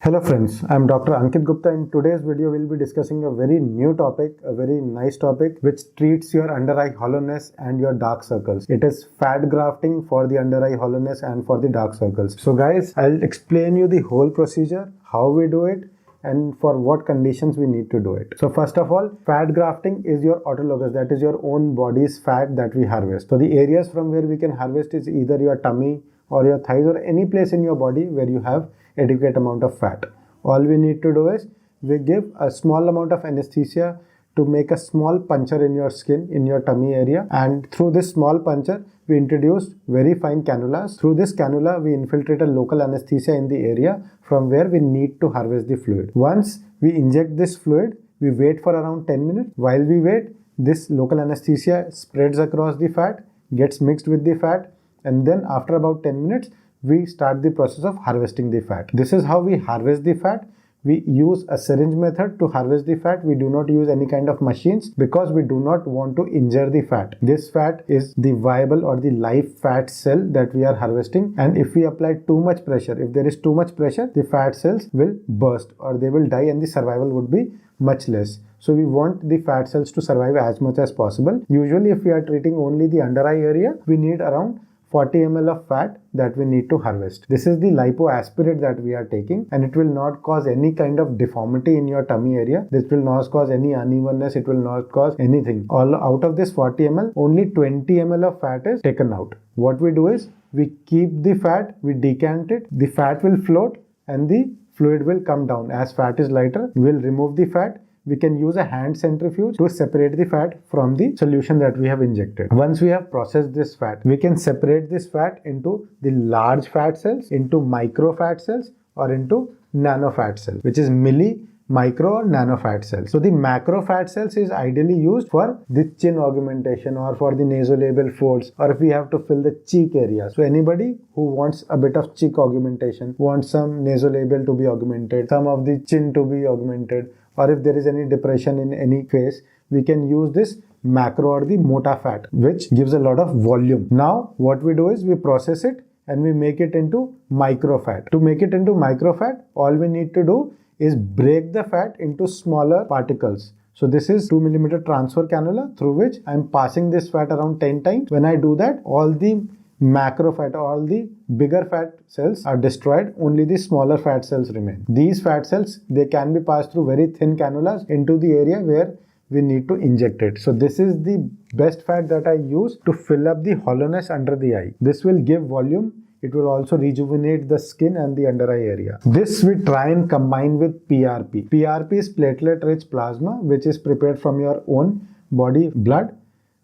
Hello friends, I am Dr. Ankit Gupta. In today's video, we'll be discussing a very new topic, a very nice topic which treats your under eye hollowness and your dark circles. It is fat grafting for the under eye hollowness and for the dark circles. So guys, I'll explain you the whole procedure, how we do it and for what conditions we need to do it. So first of all, fat grafting is your autologous, that is your own body's fat that we harvest. So the areas from where we can harvest is either your tummy or your thighs or any place in your body where you have adequate amount of fat. All we need to do is we give a small amount of anesthesia to make a small puncture in your skin, in your tummy area, and through this small puncture we introduce very fine cannulas. Through this cannula we infiltrate a local anesthesia in the area from where we need to harvest the fluid. Once we inject this fluid, we wait for around 10 minutes. While we wait, this local anesthesia spreads across the fat, gets mixed with the fat, and then after about 10 minutes we start the process of harvesting the fat. This is how we harvest the fat. We use a syringe method to harvest the fat. We do not use any kind of machines because we do not want to injure the fat. This fat is the viable or the live fat cell that we are harvesting, and if we apply too much pressure, if there is too much pressure, the fat cells will burst or they will die and the survival would be much less. So we want the fat cells to survive as much as possible. Usually if we are treating only the under eye area, we need around 40 ml of fat that we need to harvest. This is the lipoaspirate that we are taking, and it will not cause any kind of deformity in your tummy area. This will not cause any unevenness. It will not cause anything. All out of this 40 ml, only 20 ml of fat is taken out. What we do is we keep the fat, we decant it, the fat will float and the fluid will come down. As fat is lighter, we will remove the fat. We can use a hand centrifuge to separate the fat from the solution that we have injected. Once we have processed this fat, we can separate this fat into the large fat cells, into micro fat cells, or into nano fat cells, which is milli, micro or nano fat cells. So the macro fat cells is ideally used for the chin augmentation or for the nasolabial folds, or if we have to fill the cheek area. So anybody who wants a bit of cheek augmentation, wants some nasolabial to be augmented, some of the chin to be augmented, or if there is any depression in any face, we can use this macro or the mota fat, which gives a lot of volume. Now what we do is we process it and we make it into micro fat. To make it into micro fat, all we need to do is break the fat into smaller particles. So this is 2 mm transfer cannula through which I am passing this fat around 10 times. When I do that, all the macro fat, all the bigger fat cells are destroyed, only the smaller fat cells remain. These fat cells, they can be passed through very thin cannulas into the area where we need to inject it. So this is the best fat that I use to fill up the hollowness under the eye. This will give volume. It will also rejuvenate the skin and the under eye area. This we try and combine with PRP. PRP is platelet rich plasma, which is prepared from your own body blood.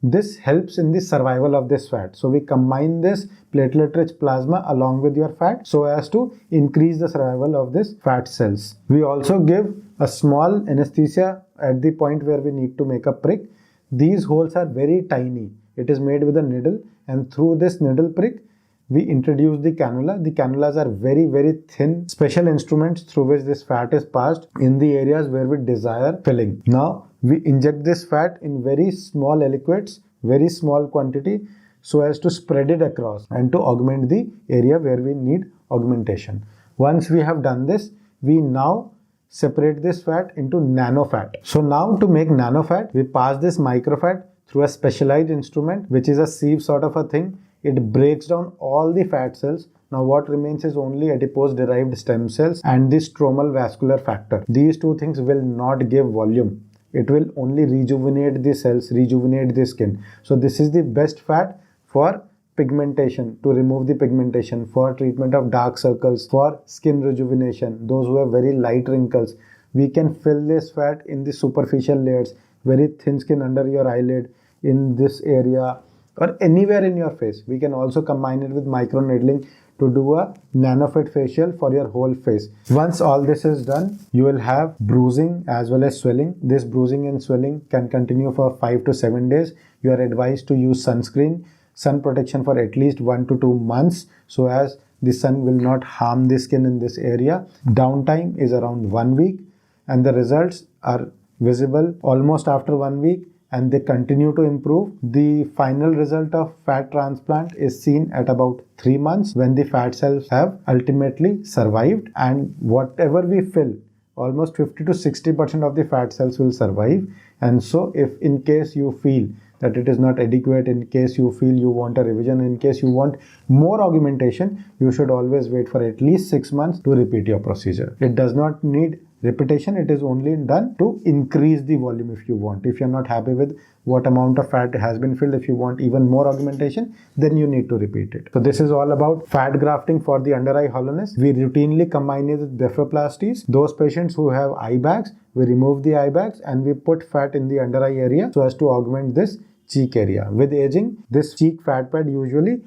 This helps in the survival of this fat. So we combine this platelet rich plasma along with your fat so as to increase the survival of this fat cells. We also give a small anesthesia at the point where we need to make a prick. These holes are very tiny. It is made with a needle, and through this needle prick we introduce the cannula. The cannulas are very, very thin special instruments through which this fat is passed in the areas where we desire filling. Now we inject this fat in very small aliquots, very small quantity, so as to spread it across and to augment the area where we need augmentation. Once we have done this, we now separate this fat into nano fat. So now to make nano fat, we pass this micro fat through a specialized instrument, which is a sieve sort of a thing. It breaks down all the fat cells. Now what remains is only adipose derived stem cells and the stromal vascular factor. These two things will not give volume. It will only rejuvenate the cells, rejuvenate the skin. So this is the best fat for pigmentation, to remove the pigmentation, for treatment of dark circles, for skin rejuvenation, those who have very light wrinkles. We can fill this fat in the superficial layers, very thin skin under your eyelid, in this area, or anywhere in your face. We can also combine it with micro needling to do a nanofit facial for your whole face. Once all this is done, you will have bruising as well as swelling. This bruising and swelling can continue for 5 to 7 days. You are advised to use sunscreen, sun protection for at least 1 to 2 months so as the sun will not harm the skin in this area. Downtime is around 1 week and the results are visible almost after 1 week and they continue to improve. The final result of fat transplant is seen at about 3 months when the fat cells have ultimately survived, and whatever we fill, almost 50 to 60% of the fat cells will survive. And so if in case you feel that it is not adequate, in case you feel you want a revision, in case you want more augmentation, you should always wait for at least 6 months to repeat your procedure. It does not need repetition, it is only done to increase the volume if you want. If you're not happy with what amount of fat has been filled, if you want even more augmentation, then you need to repeat it. So this is all about fat grafting for the under eye hollowness. We routinely combine it with blepharoplasties. Those patients who have eye bags, we remove the eye bags and we put fat in the under eye area so as to augment this cheek area. With aging, this cheek fat pad usually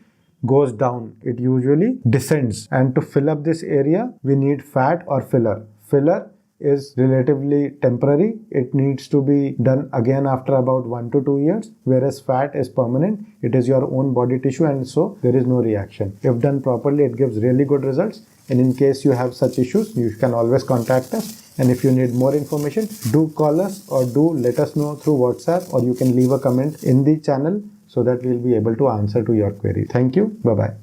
goes down, it usually descends, and to fill up this area we need fat or filler. Filler is relatively temporary, it needs to be done again after about 1 to 2 years, whereas fat is permanent, it is your own body tissue, and so there is no reaction. If done properly, it gives really good results, and in case you have such issues, you can always contact us. And if you need more information, do call us or do let us know through WhatsApp, or you can leave a comment in the channel so that we'll be able to answer to your query. Thank you. Bye-bye.